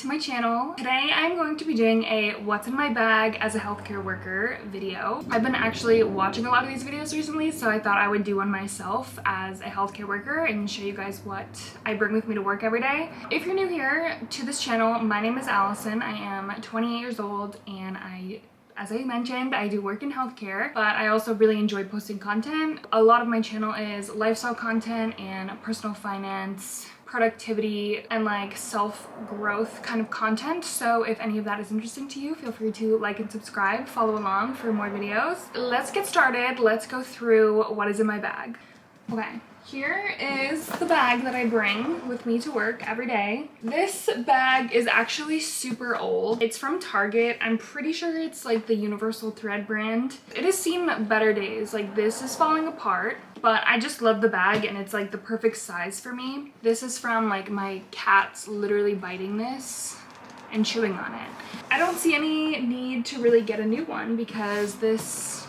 to my channel. Today I'm going to be doing a what's in my bag as a healthcare worker video. I've been actually watching a lot of these videos recently, so I thought I would do one myself as a healthcare worker and show you guys what I bring with me to work every day. If you're new here to this channel, my name is Allison. I am 28 years old and as I mentioned, I do work in healthcare, but I also really enjoy posting content. A lot of my channel is lifestyle content and personal finance, productivity, and like self-growth kind of content. So if any of that is interesting to you, feel free to like and subscribe, follow along for more videos. Let's get started. Let's go through what is in my bag. Okay. Here is the bag that I bring with me to work every day. This bag is actually super old. It's from Target. I'm pretty sure it's like the Universal Thread brand. It has seen better days. Like this is falling apart, but I just love the bag and it's like the perfect size for me. This is from like my cat's literally biting this and chewing on it. I don't see any need to really get a new one because this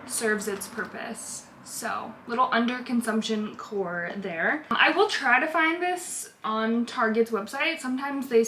serves its purpose. So, little underconsumption core there. I will try to find this on Target's website. Sometimes they,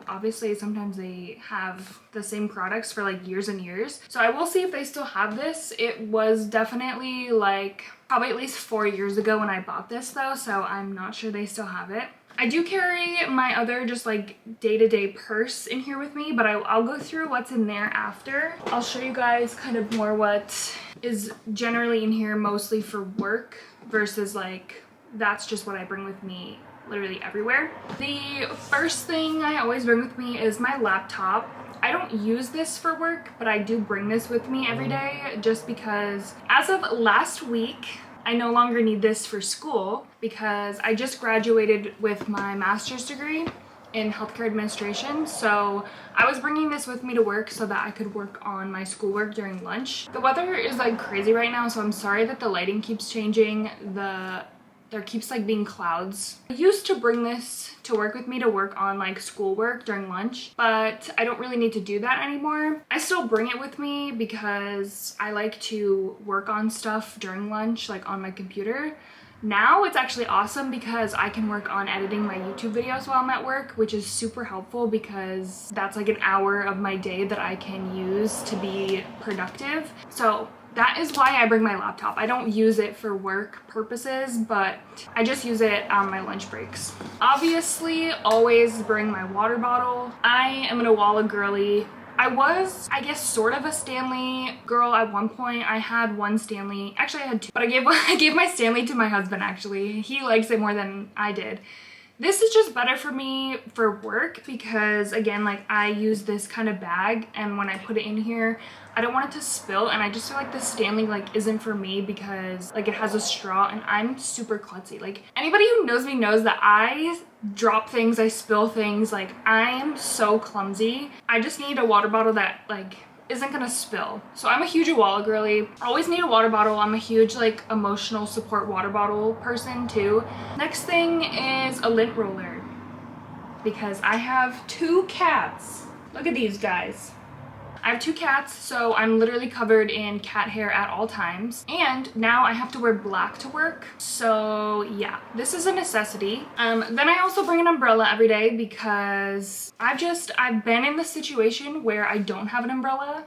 obviously sometimes they have the same products for like years and years. So I will see if they still have this. It was definitely like probably at least 4 years ago when I bought this though, so I'm not sure they still have it. I do carry my other just like day-to-day purse in here with me, but I'll go through what's in there after. I'll show you guys kind of more what is generally in here mostly for work versus like that's just what I bring with me literally everywhere. The first thing I always bring with me is my laptop. I don't use this for work, but I do bring this with me every day just because as of last week, I no longer need this for school because I just graduated with my master's degree in healthcare administration. So I was bringing this with me to work so that I could work on my schoolwork during lunch. The weather is like crazy right now, so I'm sorry that the lighting keeps changing. There keeps like being clouds. I used to bring this to work with me to work on like schoolwork during lunch, but I don't really need to do that anymore. I still bring it with me because I like to work on stuff during lunch, like on my computer. Now it's actually awesome because I can work on editing my YouTube videos while I'm at work, which is super helpful because that's like an hour of my day that I can use to be productive. So that is why I bring my laptop. I don't use it for work purposes, but I just use it on my lunch breaks. Obviously, always bring my water bottle. I am an Awala girly. I was, I guess, sort of a Stanley girl at one point. I had one Stanley. Actually, I had two, but I gave my Stanley to my husband, actually. He likes it more than I did. This is just better for me for work because, again, like I use this kind of bag and when I put it in here, I don't want it to spill, and I just feel like the Stanley like isn't for me because like it has a straw and I'm super klutzy. Like anybody who knows me knows that I drop things, I spill things, like I am so clumsy. I just need a water bottle that like isn't gonna spill. So I'm a huge Awala girly. Always need a water bottle. I'm a huge like emotional support water bottle person too. Next thing is a lint roller because I have 2 cats. Look at these guys. I have 2 cats, so I'm literally covered in cat hair at all times. And now I have to wear black to work. So yeah, this is a necessity. Then I also bring an umbrella every day because I've been in the situation where I don't have an umbrella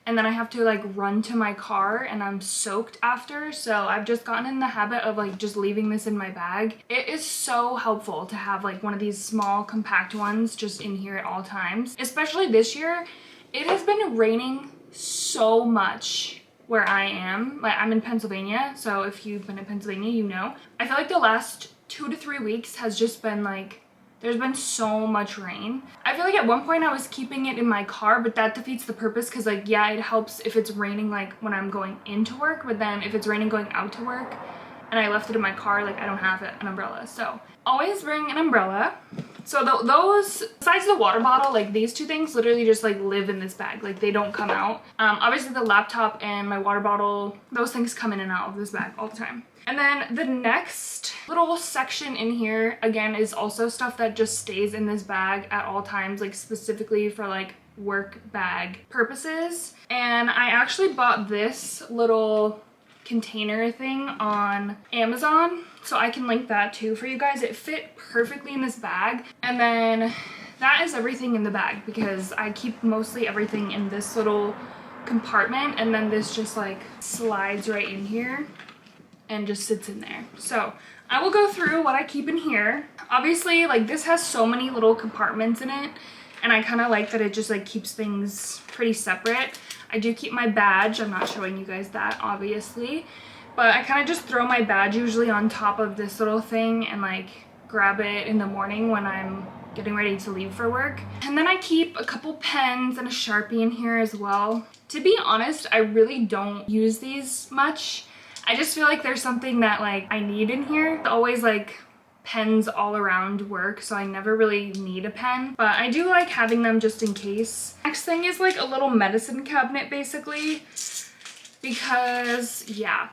and then I have to like run to my car and I'm soaked after. So I've just gotten in the habit of like just leaving this in my bag. It is so helpful to have like one of these small compact ones just in here at all times, especially this year. It has been raining so much where I am. Like I'm in Pennsylvania, so if you've been in Pennsylvania, you know. I feel like the last 2 to 3 weeks has just been like, there's been so much rain. I feel like at one point I was keeping it in my car, but that defeats the purpose because like, yeah, it helps if it's raining like when I'm going into work, but then if it's raining going out to work and I left it in my car, like I don't have an umbrella. So always bring an umbrella. So those, besides the water bottle, like these 2 things literally just like live in this bag. Like they don't come out. Obviously the laptop and my water bottle, those things come in and out of this bag all the time. And then the next little section in here, again, is also stuff that just stays in this bag at all times, like specifically for like work bag purposes. And I actually bought this little container thing on Amazon, so I can link that too for you guys. It fit perfectly in this bag. And then that is everything in the bag because I keep mostly everything in this little compartment, and then this just like slides right in here and just sits in there. So I will go through what I keep in here. Obviously, like this has so many little compartments in it, and I kind of like that it just like keeps things pretty separate. I do keep my badge. I'm not showing you guys that obviously, but I kind of just throw my badge usually on top of this little thing and like grab it in the morning when I'm getting ready to leave for work. And then I keep a couple pens and a Sharpie in here as well. To be honest, I really don't use these much. I just feel like there's something that like I need in here. Always like pens all around work, so I never really need a pen, but I do like having them just in case. Next thing is like a little medicine cabinet basically, because yeah,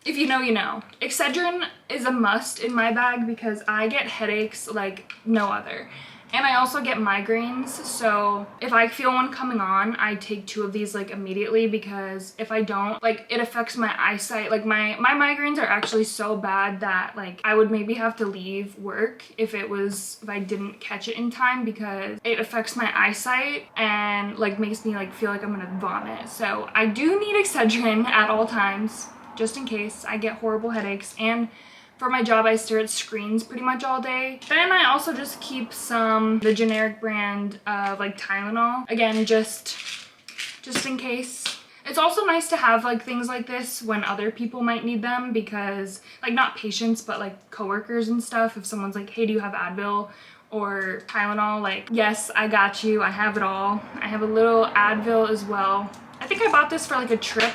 if you know, you know. Excedrin is a must in my bag because I get headaches like no other. And I also get migraines, so if I feel one coming on, I take 2 of these like immediately, because if I don't, like it affects my eyesight. Like my migraines are actually so bad that like I would maybe have to leave work if I didn't catch it in time, because it affects my eyesight and like makes me like feel like I'm gonna vomit. So I do need Excedrin at all times, just in case I get horrible headaches. And for my job, I stare at screens pretty much all day. Then I also just keep the generic brand of like Tylenol. Again, just in case. It's also nice to have like things like this when other people might need them, because like not patients, but like coworkers and stuff. If someone's like, hey, do you have Advil or Tylenol? Like, yes, I got you. I have it all. I have a little Advil as well. I think I bought this for like a trip,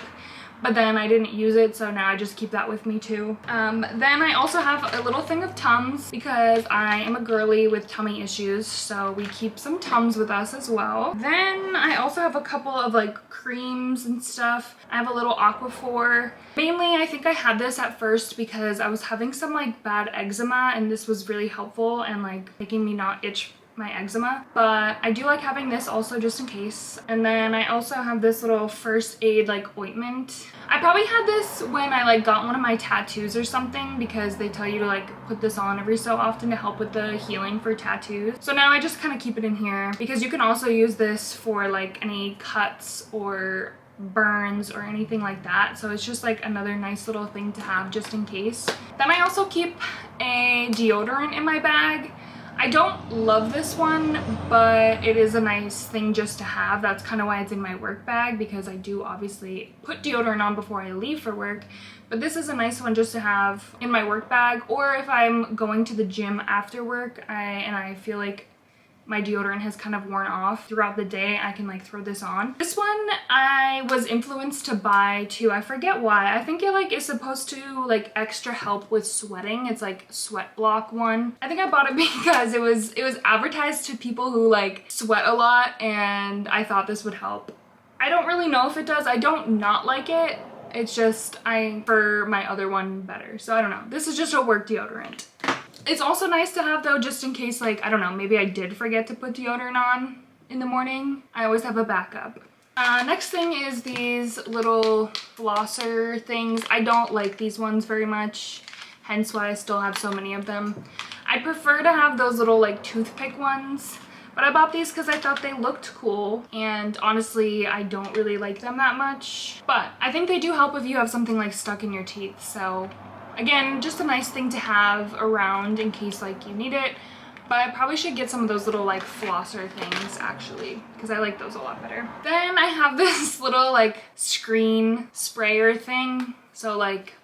but then I didn't use it, so now I just keep that with me too. Then I also have a little thing of Tums, because I am a girly with tummy issues, so we keep some Tums with us as well. Then I also have a couple of like creams and stuff. I have a little Aquaphor. Mainly, I think I had this at first because I was having some like bad eczema, and this was really helpful and like making me not itch my eczema. But I do like having this also just in case. And then I also have this little first aid like ointment. I probably had this when I like got one of my tattoos or something, because they tell you to like put this on every so often to help with the healing for tattoos. So now I just kind of keep it in here, because you can also use this for like any cuts or burns or anything like that. So it's just like another nice little thing to have just in case. Then I also keep a deodorant in my bag. I don't love this one, but it is a nice thing just to have. That's kind of why it's in my work bag, because I do obviously put deodorant on before I leave for work. But this is a nice one just to have in my work bag, or if I'm going to the gym after work and I feel like my deodorant has kind of worn off throughout the day, I can like throw this on. This one I was influenced to buy too. I forget why. I think it like is supposed to like extra help with sweating. It's like sweat block one. I think I bought it because it was advertised to people who like sweat a lot, and I thought this would help. I don't really know if it does. I don't not like it. It's just I prefer my other one better. So I don't know. This is just a work deodorant. It's also nice to have though, just in case, like, I don't know, maybe I did forget to put deodorant on in the morning. I always have a backup. Next thing is these little flosser things. I don't like these ones very much, hence why I still have so many of them. I prefer to have those little like toothpick ones, but I bought these because I thought they looked cool, and honestly I don't really like them that much, but I think they do help if you have something like stuck in your teeth. So again, just a nice thing to have around in case like you need it. But I probably should get some of those little like flosser things actually, because I like those a lot better. Then I have this little like screen sprayer thing. So like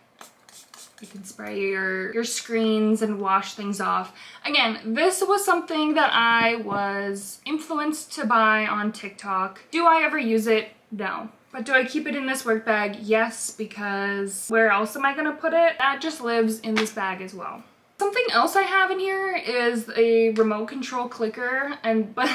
you can spray your screens and wash things off. Again, this was something that I was influenced to buy on TikTok. Do I ever use it? No. But do I keep it in this work bag? Yes, because where else am I gonna put it? That just lives in this bag as well. Something else I have in here is a remote control clicker, but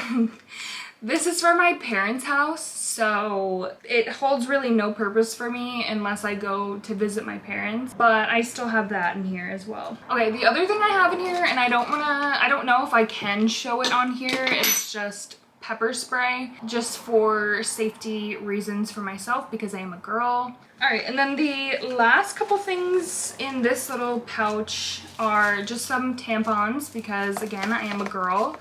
this is for my parents' house, so it holds really no purpose for me unless I go to visit my parents, but I still have that in here as well. Okay, the other thing I have in here, and I don't know if I can show it on here, it's just pepper spray, just for safety reasons for myself because I am a girl. All right, and then the last couple things in this little pouch are just some tampons because again, I am a girl.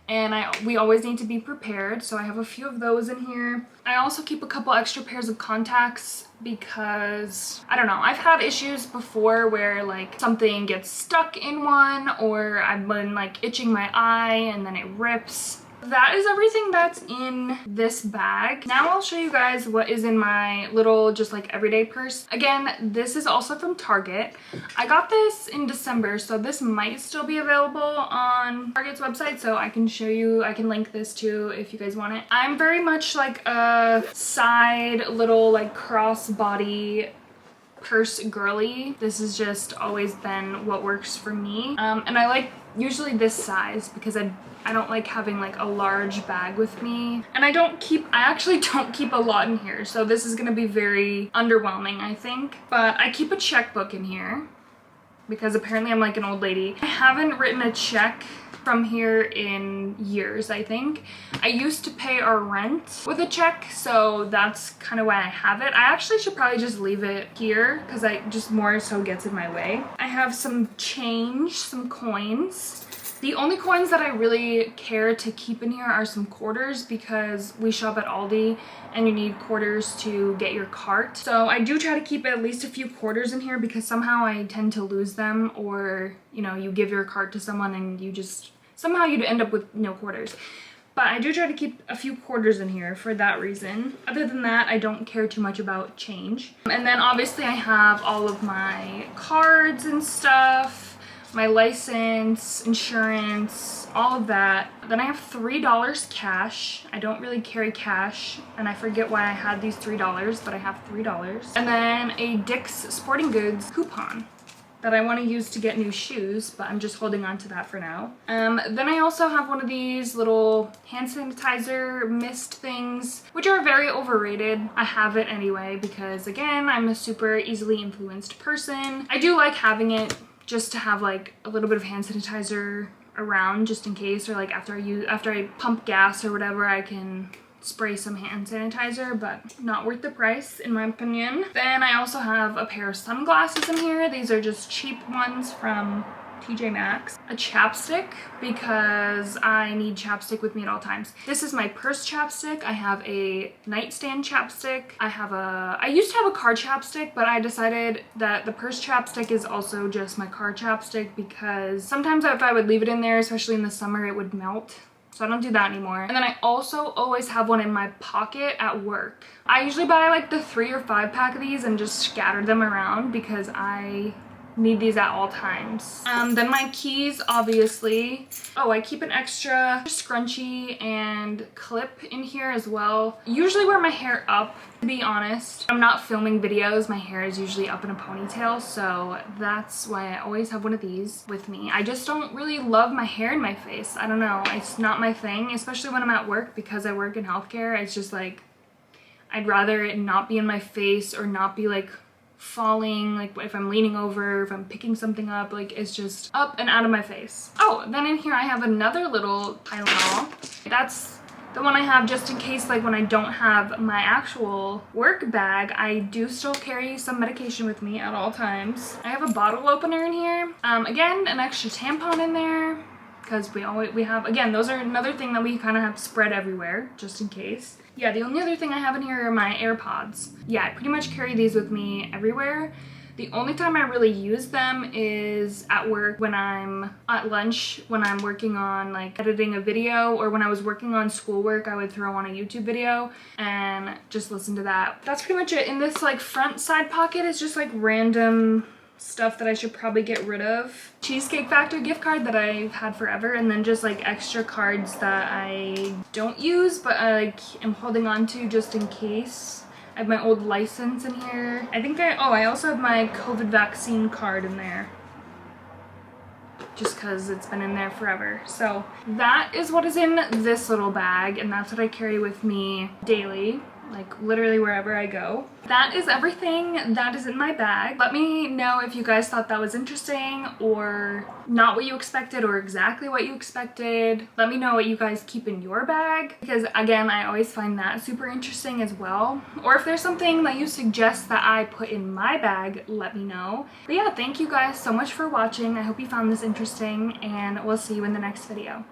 and we always need to be prepared, so I have a few of those in here. I also keep a couple extra pairs of contacts because, I don't know, I've had issues before where like something gets stuck in one, or I've been like itching my eye and then it rips. That is everything that's in this bag. Now I'll show you guys what is in my little just like everyday purse. Again, this is also from Target. I got this in December, so this might still be available on Target's website, so I can show you, I can link this too if you guys want it. I'm very much like a side little like crossbody purse girly. This has just always been what works for me. And I like usually this size because I don't like having like a large bag with me, and I actually don't keep a lot in here, so this is gonna be very underwhelming, I think. But I keep a checkbook in here because apparently I'm like an old lady. I haven't written a check from here in years, I think. I used to pay our rent with a check, so that's kind of why I have it. I actually should probably just leave it here because I just more so gets in my way. I have some change, some coins. The only coins that I really care to keep in here are some quarters because we shop at Aldi and you need quarters to get your cart. So I do try to keep at least a few quarters in here because somehow I tend to lose them, or, you know, you give your cart to someone and you just, somehow you'd end up with no quarters. But I do try to keep a few quarters in here for that reason. Other than that, I don't care too much about change. And then obviously I have all of my cards and stuff, my license, insurance, all of that. Then I have $3 cash. I don't really carry cash, and I forget why I had these $3, but I have $3. And then a Dick's Sporting Goods coupon that I want to use to get new shoes, but I'm just holding on to that for now. Then I also have one of these little hand sanitizer mist things, which are very overrated. I have it anyway because, again, I'm a super easily influenced person. I do like having it just to have like a little bit of hand sanitizer around just in case, or like after I pump gas or whatever, I can spray some hand sanitizer, but not worth the price in my opinion. Then I also have a pair of sunglasses in here. These are just cheap ones from TJ Maxx. A chapstick because I need chapstick with me at all times. This is my purse chapstick. I have a nightstand chapstick. I used to have a car chapstick, but I decided that the purse chapstick is also just my car chapstick because sometimes if I would leave it in there, especially in the summer, it would melt. So I don't do that anymore. And then I also always have one in my pocket at work. I usually buy like the 3 or 5 pack of these and just scatter them around because I need these at all times. Then my keys, obviously. Oh, I keep an extra scrunchie and clip in here as well. Usually wear my hair up, to be honest. I'm not filming videos, my hair is usually up in a ponytail, so that's why I always have one of these with me. I just don't really love my hair in my face. I don't know, it's not my thing, especially when I'm at work because I work in healthcare. It's just like, I'd rather it not be in my face or not be like falling, like if I'm leaning over, if I'm picking something up, like it's just up and out of my face. Oh, then in here I have another little Tylenol. That's the one I have just in case, like when I don't have my actual work bag, I do still carry some medication with me at all times. I have a bottle opener in here. Again, an extra tampon in there because we have, again, those are another thing that we kind of have spread everywhere just in case. Yeah, the only other thing I have in here are my AirPods. Yeah, I pretty much carry these with me everywhere. The only time I really use them is at work when I'm at lunch, when I'm working on like editing a video, or when I was working on schoolwork, I would throw on a YouTube video and just listen to that. That's pretty much it. In this like front side pocket is just like random stuff that I should probably get rid of. Cheesecake Factory gift card that I've had forever, and then just like extra cards that I don't use but I like am holding on to just in case. I have my old license in here. I also have my COVID vaccine card in there just because it's been in there forever. So that is what is in this little bag, and that's what I carry with me daily, like literally wherever I go. That is everything that is in my bag. Let me know if you guys thought that was interesting or not what you expected or exactly what you expected. Let me know what you guys keep in your bag because, again, I always find that super interesting as well. Or if there's something that you suggest that I put in my bag, let me know. But yeah, thank you guys so much for watching. I hope you found this interesting, and we'll see you in the next video.